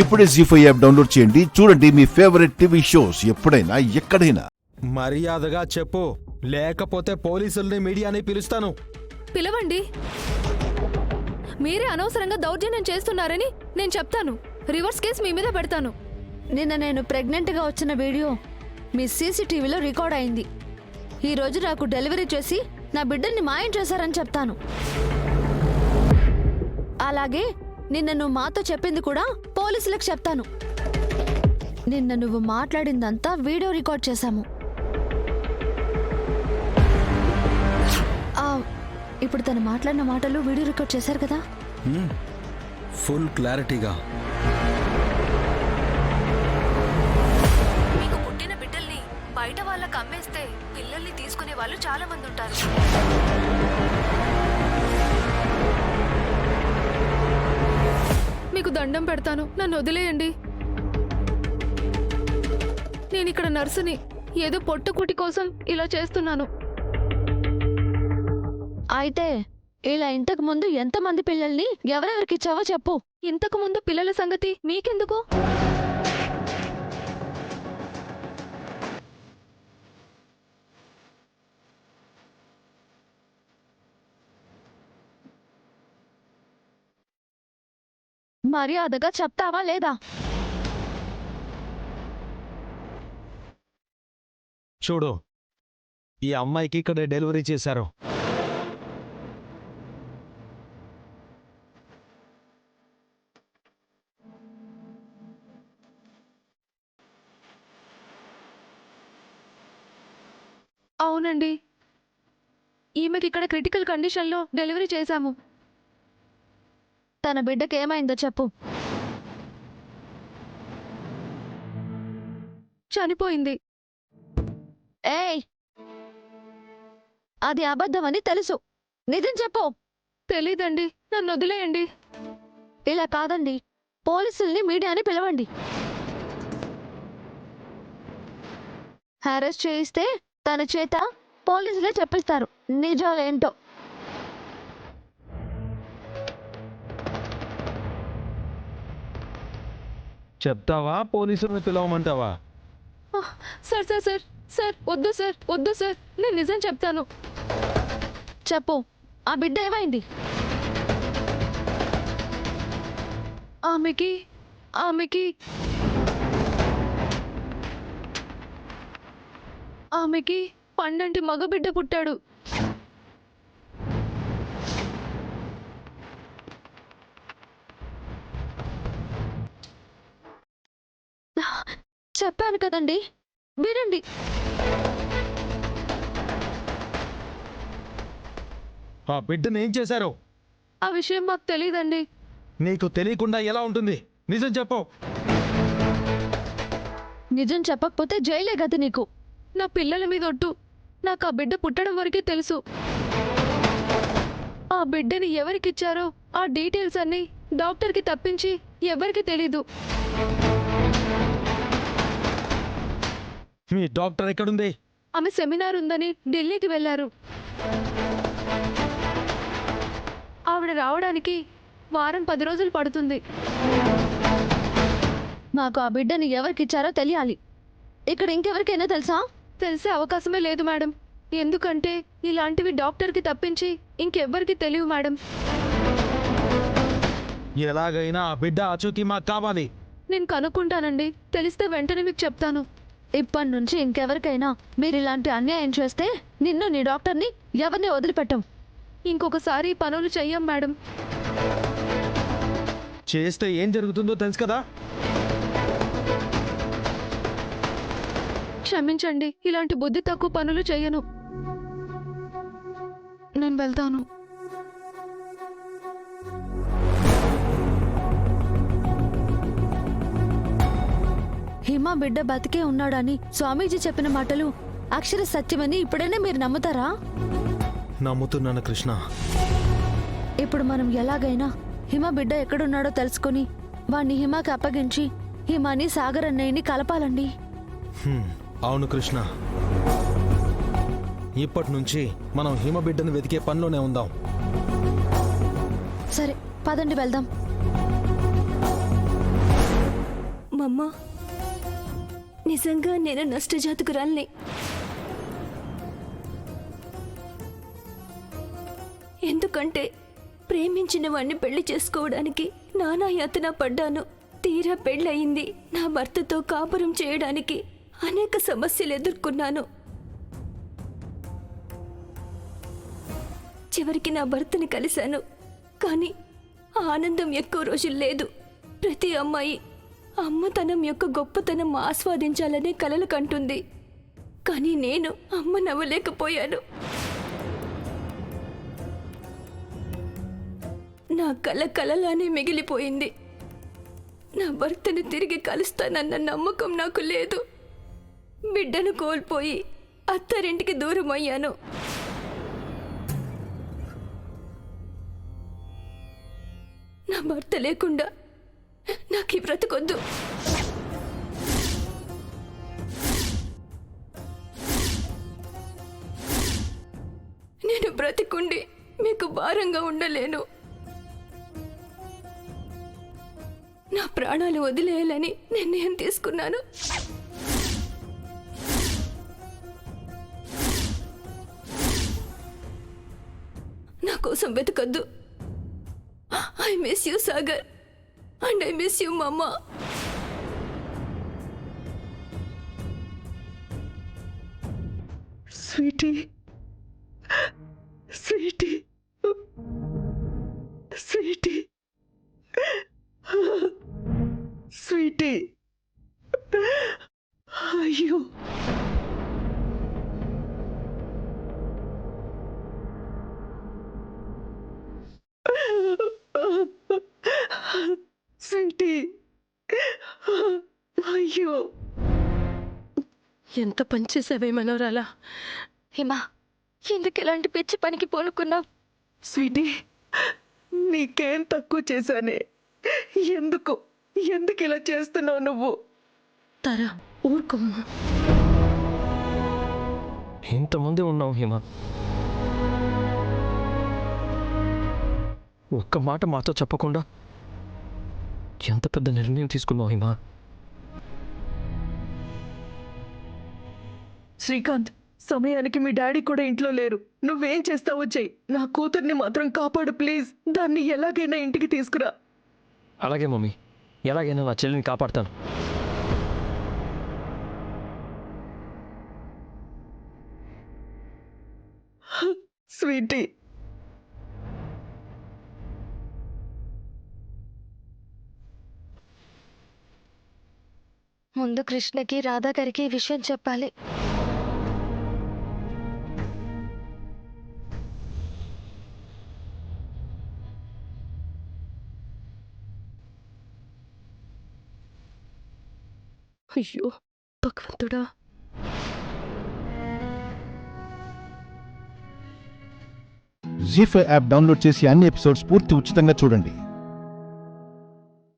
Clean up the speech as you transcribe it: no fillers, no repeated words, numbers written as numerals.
ఇప్పుడే జీ5 app download చేయండి. చూడండి మీ ఫేవరెట్ టీవీ షోస్ ఎప్పుడైనా ఎక్కడైనా. మర్యాదగా చెప్పు, లేకపోతే పోలీసుల్ని మీడియాని పిలుస్తాను. పిలవండి. మీరే అనవసరంగా దౌర్జన్యం చేస్తున్నారని నేను చెప్తాను. రివర్స్ కేసు మీ మీద పెడతాను. నిన్న నేను ప్రెగ్నెంట్గా వచ్చిన వీడియో మీ సీసీటీవీలో రికార్డ్ అయింది. ఈరోజు నాకు డెలివరీ చేసి నా బిడ్డల్ని మాయం చేశారని చెప్తాను. అలాగే నిన్న నువ్వు మాతో చెప్పింది కూడా పోలీసులకు చెప్తాను. నిన్న నువ్వు మాట్లాడిందంతా వీడియో రికార్డ్ చేశాము. ఇప్పుడు తను మాట్లాడిన మాటలు వీడియో రికార్డ్ చేశారు కదా? ఫుల్ క్లారిటీగా. మీకు పుట్టిన బిడ్డల్ని బయట వాళ్ళకి అమ్మేస్తే పిల్లల్ని తీసుకునే వాళ్ళు చాలా మంది ఉంటారు. మీకు దండం పెడతాను, నన్ను వదిలేయండి. నేను ఇక్కడ నర్సుని. ఏదో పొట్టుకుటి కోసం ఇలా చేస్తున్నాను. అయితే ఇలా ఇంతకు ముందు ఎంతమంది పిల్లల్ని ఎవరెవరికి ఇచ్చావో చెప్పు. ఇంతకు ముందు పిల్లల సంగతి మీకెందుకు? మర్యాదగా చెప్తావా లేదా? చూడు, ఈ అమ్మాయికి ఇక్కడ డెలివరీ చేశారు. అవునండి, ఈమెకి ఇక్కడ క్రిటికల్ కండిషన్లో డెలివరీ చేశాము. తన బిడ్డకి ఏమైందో చెప్పు. చనిపోయింది. ఏయ్, అది అబద్ధమని తెలుసు. నిజం చెప్పు. తెలీదండి, నన్ను వదిలేయండి. ఇలా కాదండి, పోలీసుల్ని మీడియాని పిలవండి. అరెస్ట్ చేయిస్తే తన చేత పోలీసులే చెప్పిస్తారు నిజాలేంటో. చెప్తావా, పోలీసుల్ని పిలవమంటావా? సార్ సార్ సార్ సార్ వద్దు సార్, వద్దు సార్, నేను నిజం చెప్తాను. చెప్పు, ఆ బిడ్డ ఏమైంది? ఆమెకి ఆమెకి ఆమెకి పండంటి మగబిడ్డ పుట్టాడు. చెప్పాను కదండి, వినండి. ఆ బిడ్డను ఏం చేశారు? ఆ విషయం మాకు తెలియదండి. నీకు తెలియకుండా ఎలా ఉంటుంది? నిజం చెప్పు. నిజం చెప్పకపోతే జైలే గది నీకు. నా పిల్లల మీద ఒట్టు. నాకు ఆ బిడ్డ పుట్టడం వరకే తెలుసు. ఆ బిడ్డని ఎవరికిచ్చారో ఆ డీటెయిల్స్ అన్నీ డాక్టర్కి తప్పించి ఎవరికి తెలీదు. మీ డాక్టర్ ఎక్కడుంది? ఆమె సెమినార్ ఉందని ఢిల్లీకి వెళ్ళారు. ఆవిడ రావడానికి వారం 10 రోజులు పడుతుంది. మాకు ఆ బిడ్డని ఎవరికిచ్చారో తెలియాలి. ఇక్కడ ఇంకెవరికైనా తెలుసా? తెలిసే అవకాశమే లేదు మేడం. ఎందుకంటే ఇలాంటివి డాక్టర్కి తప్పించి ఇంకెవ్వరికి తెలియవు మేడం. ఎలాగైనా ఆ బిడ్డ ఆచూకీ మాకు కావాలి. నేను కనుక్కుంటానండి. తెలిస్తే వెంటనే మీకు చెప్తాను. ఇప్పటి నుంచి ఇంకెవరికైనా మీరు ఇలాంటి అన్యాయం చేస్తే నిన్ను, నీ డాక్టర్ని ఎవరిని వదిలిపెట్టం. ఇంకొకసారి పనులు చెయ్యం మేడం. చేస్తే ఏం జరుగుతుందో తెలుసు కదా. క్షమించండి, ఇలాంటి బుద్ధి తక్కువ పనులు చెయ్యను. నేను వెళ్తాను. హిమ బిడ్డ బతికే ఉన్నాడని స్వామీజీ చెప్పిన మాటలు అక్షర సత్యమని ఇప్పుడైనా మీరు నమ్ముతారా? నమ్ముతున్నాను కృష్ణ. ఇప్పుడు మనం ఎలాగైనా హిమ బిడ్డ ఎక్కడున్నాడో తెలుసుకుని వాణ్ణి హిమకి అప్పగించి హిమని సాగర్ అన్నయ్యని కలపాలండి. అవును కృష్ణ, ఇప్పటి నుంచి మనం హిమ బిడ్డను వెతికే పనిలోనే ఉందాం. సరే, పదండి వెళ్దాం. అమ్మా నిజంగా నేను నష్టజాతకురాల్ని. ఎందుకంటే ప్రేమించిన వాణ్ణి పెళ్లి చేసుకోవడానికి నానా యాతన పడ్డాను. తీరా పెళ్ళయింది. నా భర్తతో కాపురం చేయడానికి అనేక సమస్యలు ఎదుర్కొన్నాను. చివరికి నా భర్తని కలిశాను. కానీ ఆ ఆనందం ఎక్కువ రోజులు లేదు. ప్రతి అమ్మాయి అమ్మతనం యొక్క గొప్పతనం ఆస్వాదించాలనే కలలు కంటుంది. కానీ నేను అమ్మ నవ్వలేకపోయాను. నా కల కలలానే మిగిలిపోయింది. నా భర్తను తిరిగి కలుస్తానన్న నమ్మకం నాకు లేదు. బిడ్డను కోల్పోయి అత్తారింటికి దూరం అయ్యాను. నా భర్త లేకుండా నాకు ఈ బ్రతకొద్దు. నేను బ్రతికుండి మీకు భారంగా ఉండలేను. నా ప్రాణాలు వదిలేయాలని నిర్ణయం తీసుకున్నాను. నా కోసం వెతకద్దు. I miss you Sagar and I miss you mamma. Sweetie, sweetie, sweetie, sweetie, అయ్యో స్వీటీ, అయ్యో ఎంత పని చేసావే మనోరాలా. హిమా, ఎందుకు ఇలాంటి పిచ్చి పనికి పూనుకున్నావు? స్వీటీ, నీకేం తక్కువ చేశానే? ఎందుకు ఎందుకు ఇలా చేస్తున్నావు నువ్వు? తరా ఊరుకోమ్మా. ఇంతమంది ఉన్నాం హిమ, ఒక్క మాట మాతో చెప్పకుండా ఎంత పెద్ద నిర్ణయం తీసుకున్నావు హిమ. శ్రీకాంత్, సమయానికి మీ డాడీ కూడా ఇంట్లో లేరు. నువ్వేం చేస్తావో చెయ్యి. నా కూతుర్ని మాత్రం కాపాడు ప్లీజ్. దాన్ని ఎలాగైనా ఇంటికి తీసుకురా. అలాగే మమ్మీ, ఎలాగైనా నా చెల్లిని కాపాడుతాను. స్వీటీ, ముందు కృష్ణకి రాధా గారికి ఈ విషయం చెప్పాలి. అయ్యో భగవంతుడా. జీ5 యాప్ డౌన్లోడ్ చేసి అన్ని ఎపిసోడ్స్ పూర్తి ఉచితంగా చూడండి.